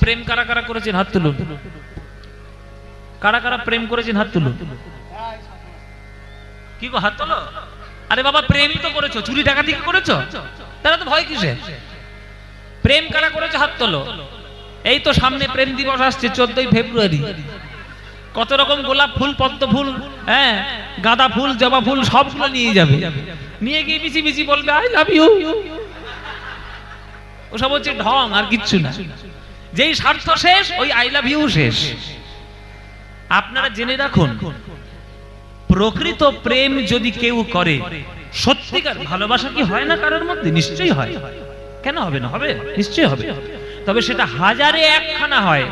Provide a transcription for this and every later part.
প্রেম কারা কারা করেছেন হাত তুলুন। কারা কারা প্রেম করেছেন হাত তুলুন। কি গো হাত তোলো? আরে বাবা প্রেমই তো করেছো, চুরি ডাকাতি করেছো, তারা তো ভয় কিসে? প্রেম কারা করেছে হাত তোলো। এই তো সামনে প্রেম দিবস আসছে 14ই ফেব্রুয়ারি। কত রকম গোলাপ ফুল, পদ্ম ফুল, হ্যাঁ গাঁদা ফুল, জবা ফুল সবগুলো নিয়ে যাবে, নিয়ে গিয়ে মিছি মিছি বলবে আই লাভ ইউ। ওসব হচ্ছে ঢং আর কিচ্ছু না। যেই স্বার্থ শেষ ওই আই লাভ ইউ শেষ। আপনারা জেনে রাখুন, প্রকৃত প্রেম যদি কেউ করে, সত্যিকার ভালোবাসা কি হয় না কারোর মধ্যে? নিশ্চয়ই হয়। কেন হবে না? হবে, নিশ্চয়ই হবে। তবে সেটা হাজারে একখানা হয়,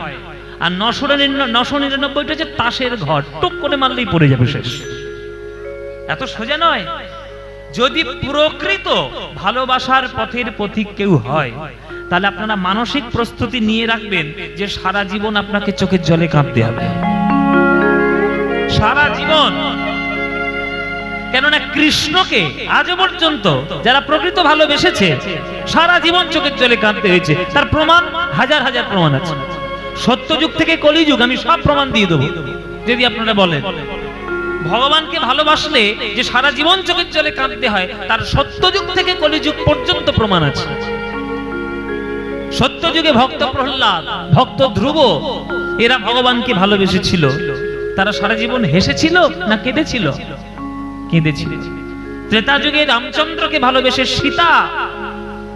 আর 999টা হচ্ছে তাসের ঘর, টুক করে মারলেই পড়ে যাবে শেষ। এত সোজা নয়। যদি প্রকৃত ভালোবাসার পথের পথিক কেউ হয়, তাহলে আপনারা মানসিক প্রস্তুতি নিয়ে রাখবেন যে সারা জীবন আপনাকে চোখের জলে কাঁদতে হবে, সারা জীবন। কেননা কৃষ্ণকে আজও পর্যন্ত যারা প্রকৃত ভালোবেসেছে সারা জীবন চোখের জলে কাঁদতে হয়েছে। তার প্রমাণ হাজার হাজার প্রমাণ আছে। সত্যযুগ থেকে কলিযুগ আমি সব প্রমাণ দিয়ে দেবো যদি আপনারা বলেন। ভগবানকে ভালোবাসলে যে সারা জীবন চোখের জলে কাঁদতে হয়, তার সত্যযুগ থেকে কলিযুগ পর্যন্ত প্রমাণ আছে। সত্যযুগে ভক্ত প্রহ্লাদ, ভক্ত ধ্রুব, এরা ভগবানকে ভালোবেসেছিল। তারা সারা জীবন হেসেছিল না কেঁদেছিল? কেঁদেছিল। ত্রেতা যুগে রামচন্দ্রকে ভালোবেসে সীতা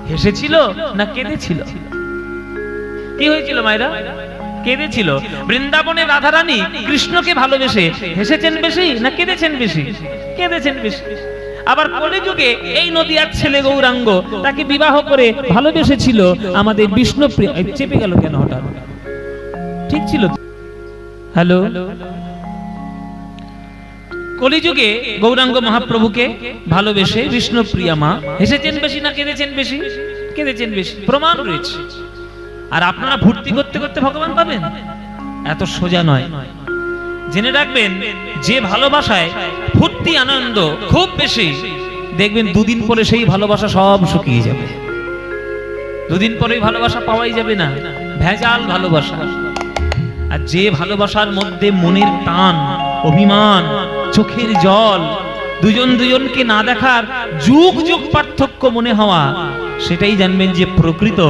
হেসেছিল না কেঁদেছিল? কি হয়েছিল মায়েরা? কেঁদেছিল। বৃন্দাবনে রাধারানী কৃষ্ণকে ভালোবেসে হেসেছেন বেশি না কেঁদেছেন বেশি? কেঁদেছেন বেশি। আবার কলিযুগে এই নদিয়ার ছেলে গৌরাঙ্গ, তাকে বিবাহ করে ভালোবেসেছিল আমাদের বিষ্ণুপ্রিয়া। চেপে গেল কেন হঠাৎ? ঠিক ছিল। হ্যালো, কলিযুগে গৌরাঙ্গ মহাপ্রভুকে ভালোবেসে বিষ্ণুপ্রিয়া মা হেসেছেন বেশি না কেঁদেছেন বেশি? কেঁদেছেন বেশি, প্রমাণ রয়েছে। আর আপনারা ভর্তি করতে করতে ভগবান পাবেন? এত সোজা নয়। জেনে রাখবেন, যে ভালোবাসায় ফুর্তি আনন্দ খুব বেশি, দেখবেন দুদিন পরে সেই ভালোবাসা সব শুকিয়ে যাবে। দুদিন পরেই ভালোবাসা পাওয়াই যাবে না, ভেজাল ভালোবাসা। আর যে ভালোবাসার মধ্যে মনের টান, অভিমান, চোখের জল, দুজন দুজনকে না দেখার যুগ যুগ পার্থক্য মনে হওয়া, সেটাই জানবেন যে প্রকৃত।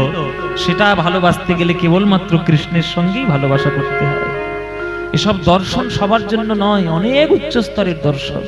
সেটা ভালোবাসতে গেলে কেবলমাত্র কৃষ্ণের সঙ্গেই ভালোবাসা করতে হয়। এসব দর্শন সবার জন্য নয়, অনেক উচ্চ স্তরের দর্শন।